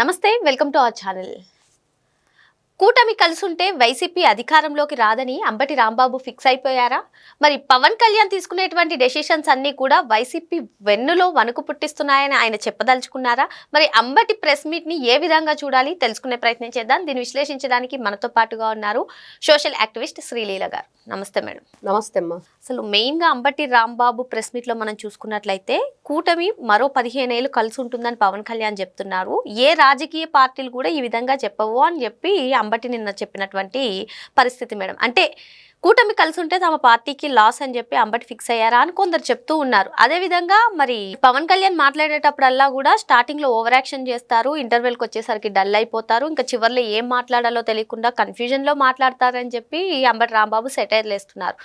నమస్తే, welcome to our channel. కూటమి కలిసుంటే YCP అధికారంలోకి రాదని అంబటి రాంబాబు ఫిక్స్ అయిపోయారా? మరి పవన్ కళ్యాణ్ తీసుకునేటువంటి డెసిషన్స్ అన్నీ కూడా వైసీపీ వెన్నులో వణుకు పుట్టిస్తున్నాయని ఆయన చెప్పదలుచుకున్నారా? మరి అంబటి ప్రెస్ మీట్ ని ఏ విధంగా చూడాలి తెలుసుకునే ప్రయత్నం చేద్దాం. దీన్ని విశ్లేషించడానికి మనతో పాటుగా ఉన్నారు సోషల్ యాక్టివిస్ట్ శ్రీలీల గారు. నమస్తే మేడం. నమస్తే అమ్మా. అసలు మెయిన్గా అంబటి రాంబాబు ప్రెస్ మీట్లో మనం చూసుకున్నట్లయితే కూటమి మరో 15 ఏళ్ళు కలిసి ఉంటుందని పవన్ కళ్యాణ్ చెప్తున్నారు. ఏ రాజకీయ పార్టీలు కూడా ఈ విధంగా చెప్పవు అని చెప్పి అంబటి నిన్న చెప్పినటువంటి పరిస్థితి మేడం. అంటే కూటమి కలిసి ఉంటే తమ పార్టీకి లాస్ అని చెప్పి అంబటి ఫిక్స్ అయ్యారా అని కొందరు చెప్తూ ఉన్నారు. అదేవిధంగా మరి పవన్ కళ్యాణ్ మాట్లాడేటప్పుడల్లా కూడా స్టార్టింగ్ లో ఓవర్ యాక్షన్ చేస్తారు, ఇంటర్వెల్కి వచ్చేసరికి డల్ అయిపోతారు, ఇంకా చివర్లో ఏం మాట్లాడాలో తెలియకుండా కన్ఫ్యూజన్ లో మాట్లాడతారని చెప్పి అంబటి రాంబాబు సెటైర్లు వేస్తున్నారు.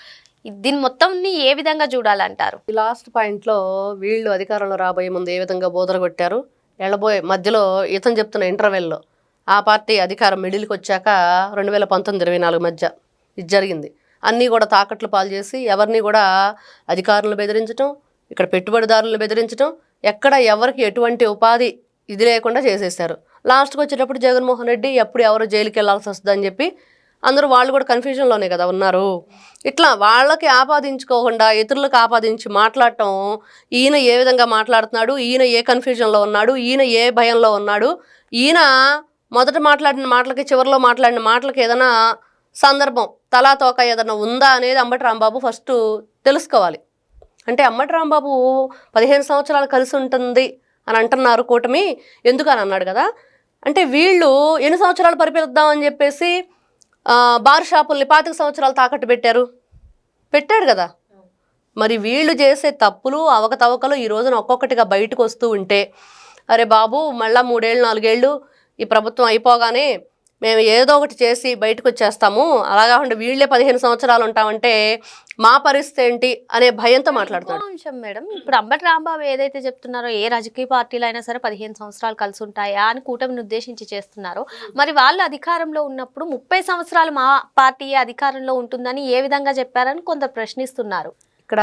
దీని మొత్తంని ఏ విధంగా చూడాలంటారు? ఈ లాస్ట్ పాయింట్లో వీళ్ళు అధికారంలో రాబోయే ముందు ఏ విధంగా బోధన కొట్టారు, వెళ్ళబోయే మధ్యలో ఇతను చెప్తున్న ఇంటర్వెల్లో ఆ పార్టీ అధికారం మిడిల్కి వచ్చాక 2019-24 మధ్య ఇది జరిగింది. అన్నీ కూడా తాకట్లు పాలు చేసి ఎవరిని కూడా అధికారులను బెదిరించడం, ఇక్కడ పెట్టుబడిదారులను బెదిరించడం, ఎక్కడ ఎవరికి ఎటువంటి ఉపాధి ఇది లేకుండా చేసేసారు. లాస్ట్కి వచ్చేటప్పుడు జగన్మోహన్ రెడ్డి ఎప్పుడు ఎవరు జైలుకి వెళ్ళాల్సి వస్తుందని చెప్పి అందరూ వాళ్ళు కూడా కన్ఫ్యూజన్లోనే కదా ఉన్నారు. ఇట్లా వాళ్ళకి ఆపాదించుకోకుండా ఇతరులకు ఆపాదించి మాట్లాడటం, ఈయన ఏ విధంగా మాట్లాడుతున్నాడు, ఈయన ఏ కన్ఫ్యూజన్లో ఉన్నాడు, ఈయన ఏ భయంలో ఉన్నాడు, ఈయన మొదట మాట్లాడిన మాటలకి చివరిలో మాట్లాడిన మాటలకి ఏదైనా సందర్భం తలా తోక ఏదైనా ఉందా అనేది అంబటి రాంబాబు ఫస్ట్ తెలుసుకోవాలి. అంటే అంబటి రాంబాబు 15 సంవత్సరాలు కలిసి ఉంటుంది అని అంటున్నారు కూటమి, ఎందుకని అన్నాడు కదా. అంటే వీళ్ళు ఎన్ని సంవత్సరాలు పరిపాలిద్దామని చెప్పేసి బార్ షాపుల్ని 25 సంవత్సరాలు తాకట్టు పెట్టాడు కదా. మరి వీళ్ళు చేసే తప్పులు అవకతవకలు ఈ రోజున ఒక్కొక్కటిగా బయటకు వస్తూ ఉంటే, అరే బాబు మళ్ళా 3 ఏళ్ళు 4 ఏళ్ళు ఈ ప్రభుత్వం అయిపోగానే మేము ఏదో ఒకటి చేసి బయటకు వచ్చేస్తాము, అలా కాకుండా వీళ్ళే 15 సంవత్సరాలు ఉంటామంటే మా పరిస్థితి ఏంటి అనే భయంతో మాట్లాడుతున్నాడు. అంశం మేడం, ఇప్పుడు అంబటి రాంబాబు ఏదైతే చెప్తున్నారో ఏ రాజకీయ పార్టీలు అయినా సరే 15 సంవత్సరాలు కలిసి ఉంటాయా అని కూటమిని ఉద్దేశించి చేస్తున్నారు. మరి వాళ్ళు అధికారంలో ఉన్నప్పుడు 30 సంవత్సరాలు మా పార్టీ అధికారంలో ఉంటుందని ఏ విధంగా చెప్పారని కొందరు ప్రశ్నిస్తున్నారు. ఇక్కడ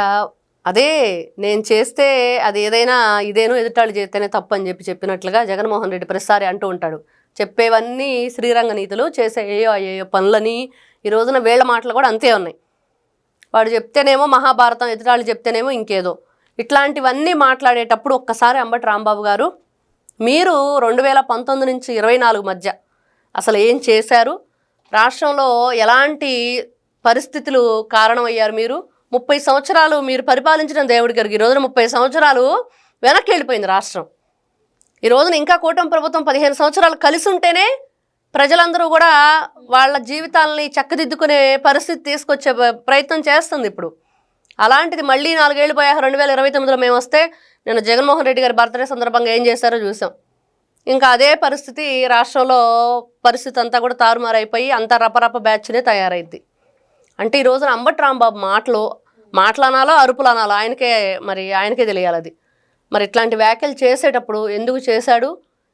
అదే నేను చేస్తే అది ఏదైనా ఇదేనో ఎదుటాళ్ళు చేస్తేనే తప్పు అని చెప్పినట్లుగా జగన్మోహన్ రెడ్డి ప్రతిసారి అంటూ ఉంటాడు. చెప్పేవన్నీ శ్రీరంగ నీతులు, చేసే అయ్యో పనులని ఈ రోజున వీళ్ళ మాటలు కూడా అంతే ఉన్నాయి. వాడు చెప్తేనేమో మహాభారతం, ఎదుటాళ్ళు చెప్తేనేమో ఇంకేదో. ఇట్లాంటివన్నీ మాట్లాడేటప్పుడు ఒక్కసారి అంబటి రాంబాబు గారు మీరు 2019 నుంచి 24 మధ్య అసలు ఏం చేశారు, రాష్ట్రంలో ఎలాంటి పరిస్థితులు కారణమయ్యారు, మీరు 30 సంవత్సరాలు మీరు పరిపాలించడం దేవుడి గారికి ఈ రోజున 30 సంవత్సరాలు వెనక్కి వెళ్ళిపోయింది రాష్ట్రం. ఈ రోజున ఇంకా కూటమి ప్రభుత్వం 15 సంవత్సరాలు కలిసి ఉంటేనే ప్రజలందరూ కూడా వాళ్ళ జీవితాలని చక్కదిద్దుకునే పరిస్థితి తీసుకొచ్చే ప్రయత్నం చేస్తుంది ఇప్పుడు. అలాంటిది మళ్ళీ 4 ఏళ్ళు పోయాక 2029లో మేము వస్తే నేను జగన్మోహన్ రెడ్డి గారి బర్త్డే సందర్భంగా ఏం చేశారో చూసాం. ఇంకా అదే పరిస్థితి రాష్ట్రంలో పరిస్థితి అంతా కూడా తారుమారైపోయి అంతా రపరప బ్యాచ్నే తయారైద్ది. అంటే ఈ రోజున అంబటి రాంబాబు మాటలనాలో అరుపులనాలో ఆయనకే తెలియాలి అది. మరి ఇట్లాంటి వ్యాఖ్యలు చేసేటప్పుడు ఎందుకు చేశాడు,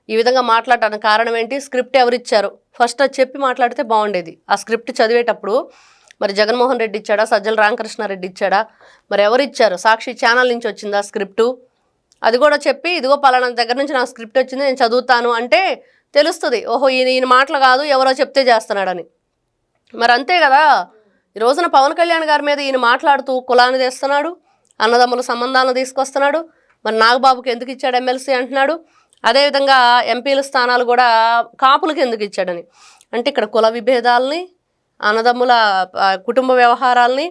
ఈ విధంగా మాట్లాడటానికి కారణం ఏంటి, స్క్రిప్ట్ ఎవరిచ్చారు, ఫస్ట్ అది చెప్పి మాట్లాడితే బాగుండేది. ఆ స్క్రిప్ట్ చదివేటప్పుడు మరి జగన్మోహన్ రెడ్డి ఇచ్చాడా, సజ్జల రామకృష్ణారెడ్డి ఇచ్చాడా, మరి ఎవరు ఇచ్చారు, సాక్షి ఛానల్ నుంచి వచ్చిందా స్క్రిప్టు, అది కూడా చెప్పి ఇదిగో పలానా దగ్గర నుంచి నాకు స్క్రిప్ట్ వచ్చింది నేను చదువుతాను అంటే తెలుస్తుంది. ఓహో ఈయన మాటలు కాదు ఎవరో చెప్తే చేస్తున్నాడని. మరి అంతే కదా. ఈ రోజున పవన్ కళ్యాణ్ గారి మీద ఈయన మాట్లాడుతూ కులాన్ని తెస్తున్నాడు, అన్నదమ్ముల సంబంధాలను తీసుకొస్తున్నాడు. మరి నాగబాబుకి ఎందుకు ఇచ్చాడు ఎమ్మెల్సీ అంటున్నాడు. అదేవిధంగా ఎంపీల స్థానాలు కూడా కాపులకి ఎందుకు ఇచ్చాడని. అంటే ఇక్కడ కుల విభేదాలని, అన్నదమ్ముల కుటుంబ వ్యవహారాలని,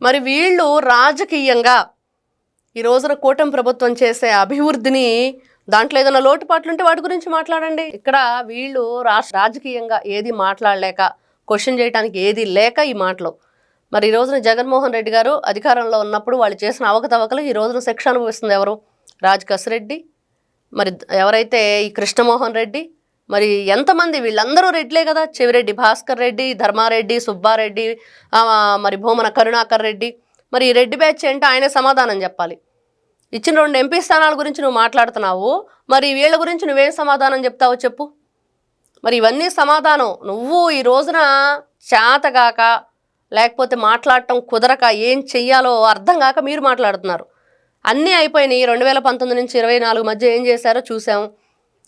మరి వీళ్ళు రాజకీయంగా ఈ రోజున కూటమి ప్రభుత్వం చేసే అభివృద్ధిని దాంట్లో ఏదైనా లోటుపాట్లు ఉంటే వాటి గురించి మాట్లాడండి. ఇక్కడ వీళ్ళు రాజకీయంగా ఏది మాట్లాడలేక, క్వశ్చన్ చేయడానికి ఏది లేక ఈ మాటలు. మరి ఈ రోజున జగన్మోహన్ రెడ్డి గారు అధికారంలో ఉన్నప్పుడు వాళ్ళు చేసిన అవకతవకలు ఈ రోజున శిక్ష అనుభవిస్తుంది ఎవరు, రాజకసిరెడ్డి, మరి ఎవరైతే ఈ కృష్ణమోహన్ రెడ్డి, మరి ఎంతమంది వీళ్ళందరూ రెడ్లే కదా. చెవిరెడ్డి భాస్కర్ రెడ్డి, ధర్మారెడ్డి, సుబ్బారెడ్డి, మరి భూమన కరుణాకర్ రెడ్డి. మరి ఈ రెడ్డి బ్యాచ్ ఏంటో ఆయనే సమాధానం చెప్పాలి. ఇచ్చిన 2 ఎంపీ స్థానాల గురించి నువ్వు మాట్లాడుతున్నావు, మరి వీళ్ళ గురించి నువ్వేం సమాధానం చెప్తావో చెప్పు. మరి ఇవన్నీ సమాధానం నువ్వు ఈ రోజున చేతగాక, లేకపోతే మాట్లాడటం కుదరక, ఏం చెయ్యాలో అర్థం కాక మీరు మాట్లాడుతున్నారు. అన్నీ అయిపోయినాయి. 2019 నుంచి 24 మధ్య ఏం చేశారో చూసాం.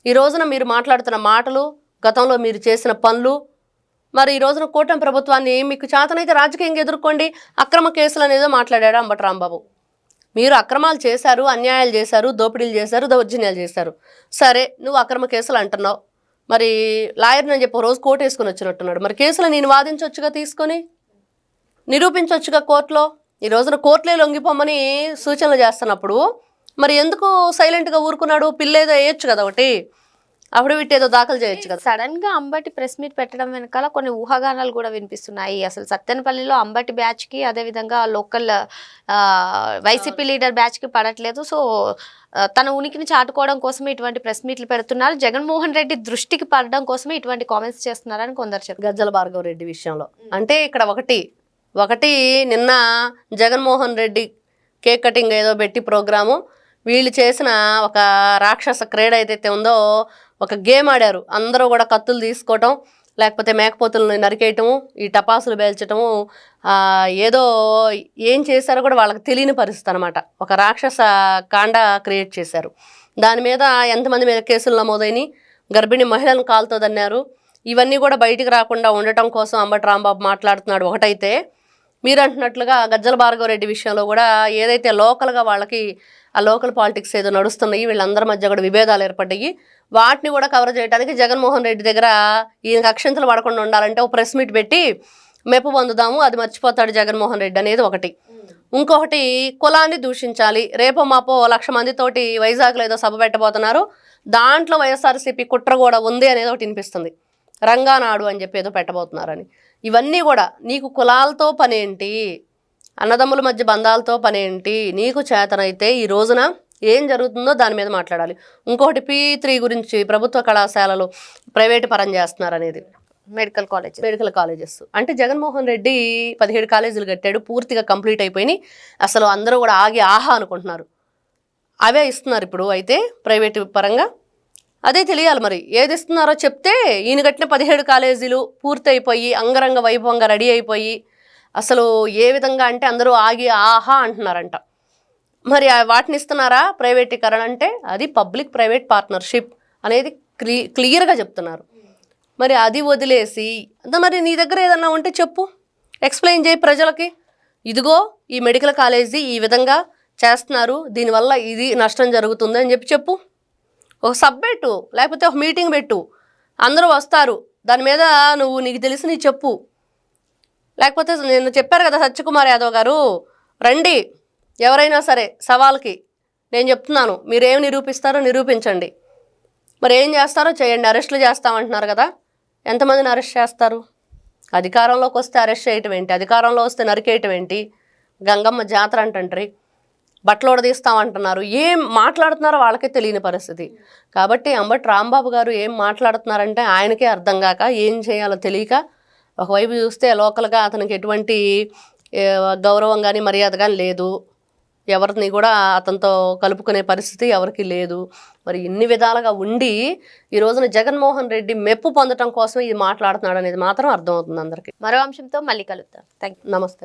ఈ రోజున మీరు మాట్లాడుతున్న మాటలు, గతంలో మీరు చేసిన పనులు, మరి ఈ రోజున కూటమి ప్రభుత్వాన్ని మీకు చేతనైతే రాజకీయంగా ఎదుర్కోండి. అక్రమ కేసులు అనేదో మాట్లాడాడు అంబటి రాంబాబు. మీరు అక్రమాలు చేశారు, అన్యాయాలు చేశారు, దోపిడీలు చేశారు, దౌర్జన్యాలు చేశారు. సరే, నువ్వు అక్రమ కేసులు అంటున్నావు. మరి లాయర్ని అని చెప్పి రోజు కోర్టు వేసుకొని వచ్చినట్టున్నాడు. మరి కేసులు నేను వాదించవచ్చుగా, తీసుకొని నిరూపించవచ్చుగా కోర్టులో. ఈ రోజున కోర్టులే లొంగిపోమని సూచనలు చేస్తున్నప్పుడు మరి ఎందుకు సైలెంట్గా ఊరుకున్నాడు? పిల్లేదో వేయొచ్చు కదా, ఒకటి అఫిడవిట్ ఏదో దాఖలు చేయొచ్చు కదా. సడన్ గా అంబటి ప్రెస్ మీట్ పెట్టడం వెనకాల కొన్ని ఊహాగానాలు కూడా వినిపిస్తున్నాయి. అసలు సత్తెనపల్లిలో అంబటి బ్యాచ్ కి, అదే విధంగా లోకల్ వైసీపీ లీడర్ బ్యాచ్ కి పడట్లేదు. సో తన ఉనికిని చాటుకోవడం కోసమే ఇటువంటి ప్రెస్ మీట్లు పెడుతున్నారు. జగన్మోహన్ రెడ్డి దృష్టికి పడడం కోసమే ఇటువంటి కామెంట్స్ చేస్తున్నారని కొందరు చెప్పారు. గజ్జల భార్గవ రెడ్డి విషయంలో అంటే ఇక్కడ ఒకటి నిన్న జగన్మోహన్ రెడ్డి కేక్ కటింగ్ ఏదో పెట్టి ప్రోగ్రాము, వీళ్ళు చేసిన ఒక రాక్షస క్రీడ ఏదైతే ఉందో, ఒక గేమ్ ఆడారు. అందరూ కూడా కత్తులు తీసుకోవటం, లేకపోతే మేకపోతులను నరికేయటము, ఈ టపాసులు పేల్చటము, ఏదో ఏం చేశారో కూడా వాళ్ళకి తెలియని పరిస్థితి అనమాట. ఒక రాక్షస కాండ క్రియేట్ చేశారు. దాని మీద ఎంతమంది మీద కేసులు నమోదైనవి, గర్భిణీ మహిళలను కాలుతో దన్నారు. ఇవన్నీ కూడా బయటికి రాకుండా ఉండటం కోసం అంబటి రాంబాబు మాట్లాడుతున్నాడు. ఒకటైతే మీరు అంటున్నట్లుగా గజ్జల భార్గవ రెడ్డి విషయంలో కూడా ఏదైతే లోకల్గా వాళ్ళకి ఆ లోకల్ పాలిటిక్స్ ఏదో నడుస్తున్నాయి, వీళ్ళందరి మధ్య కూడా విభేదాలు ఏర్పడ్డాయి, వాటిని కూడా కవర్ చేయడానికి జగన్మోహన్ రెడ్డి దగ్గర ఈయనకు అక్షంతలు పడకుండా ఉండాలంటే ఒక ప్రెస్ మీట్ పెట్టి మెప్పు పొందుదాము, అది మర్చిపోతాడు జగన్మోహన్ రెడ్డి అనేది ఒకటి. ఇంకొకటి కులాన్ని దూషించాలి. రేపో మాపో 1,00,000 మందితోటి వైజాగ్లో ఏదో సభ పెట్టబోతున్నారు, దాంట్లో వైఎస్ఆర్సీపీ కుట్ర కూడా ఉంది అనేది ఒకటి వినిపిస్తుంది. రంగానాడు అని చెప్పి ఏదో పెట్టబోతున్నారని. ఇవన్నీ కూడా నీకు కులాలతో పనేంటి, అన్నదమ్ముల మధ్య బంధాలతో పనేంటి, నీకు చేతనైతే ఈ రోజున ఏం జరుగుతుందో దాని మీద మాట్లాడాలి. ఇంకొకటి P3 గురించి, ప్రభుత్వ కళాశాలలు ప్రైవేటు పరం చేస్తున్నారు అనేది, మెడికల్ కాలేజెస్ అంటే జగన్మోహన్ రెడ్డి 17 కాలేజీలు కట్టాడు, పూర్తిగా కంప్లీట్ అయిపోయినాయి. అసలు అందరూ కూడా ఆగి ఆహా అనుకుంటున్నారు. అవే ఇస్తున్నారు ఇప్పుడు అయితే ప్రైవేటు పరంగా. అదే తెలియాలి మరి ఏది ఇస్తున్నారో చెప్తే. ఈయన కట్టిన 17 కాలేజీలు పూర్తయిపోయి అంగరంగ వైభవంగా రెడీ అయిపోయి అసలు ఏ విధంగా అంటే అందరూ ఆగి ఆహా అంటున్నారంట. మరి వాటిని ఇస్తున్నారా ప్రైవేటీకరణ అంటే? అది పబ్లిక్ ప్రైవేట్ పార్ట్నర్షిప్ అనేది క్లియర్గా చెప్తున్నారు. మరి అది వదిలేసి మరి నీ దగ్గర ఏదన్నా ఉంటే చెప్పు, ఎక్స్ప్లెయిన్ చేయి ప్రజలకి. ఇదిగో ఈ మెడికల్ కాలేజీ ఈ విధంగా చేస్తున్నారు, దీనివల్ల ఇది నష్టం జరుగుతుంది అని చెప్పు. ఒక సబ్ పెట్టు, లేకపోతే ఒక మీటింగ్ పెట్టు, అందరూ వస్తారు, దాని మీద నీకు తెలిసి నీ చెప్పు. లేకపోతే నేను చెప్పారు కదా సత్యకుమార్ యాదవ్ గారు, రండి ఎవరైనా సరే సవాల్కి, నేను చెప్తున్నాను, మీరేం నిరూపిస్తారో నిరూపించండి, మరి ఏం చేస్తారో చేయండి. అరెస్టులు చేస్తామంటున్నారు కదా, ఎంతమందిని అరెస్ట్ చేస్తారు? అధికారంలోకి వస్తే అరెస్ట్ చేయటం ఏంటి, అధికారంలో వస్తే నరికేయటం ఏంటి? గంగమ్మ జాతర అంటండ్రి, బట్టలు ఉడదీస్తామంటున్నారు. ఏం మాట్లాడుతున్నారో వాళ్ళకే తెలియని పరిస్థితి. కాబట్టి అంబటి రాంబాబు గారు ఏం మాట్లాడుతున్నారంటే ఆయనకే అర్థం కాక, ఏం చేయాలో తెలియక, ఒకవైపు చూస్తే లోకల్గా అతనికి ఎటువంటి గౌరవం కానీ మర్యాద కానీ లేదు, ఎవరిని కూడా అతనితో కలుపుకునే పరిస్థితి ఎవరికి లేదు. మరి ఇన్ని విధాలుగా ఉండి ఈ రోజున జగన్మోహన్ రెడ్డి మెప్పు పొందడం కోసం ఇది మాట్లాడుతున్నాడు అనేది మాత్రం అర్థమవుతుంది అందరికీ. మరో అంశంతో మళ్ళీ కలుద్దాం. Thank you. నమస్తే.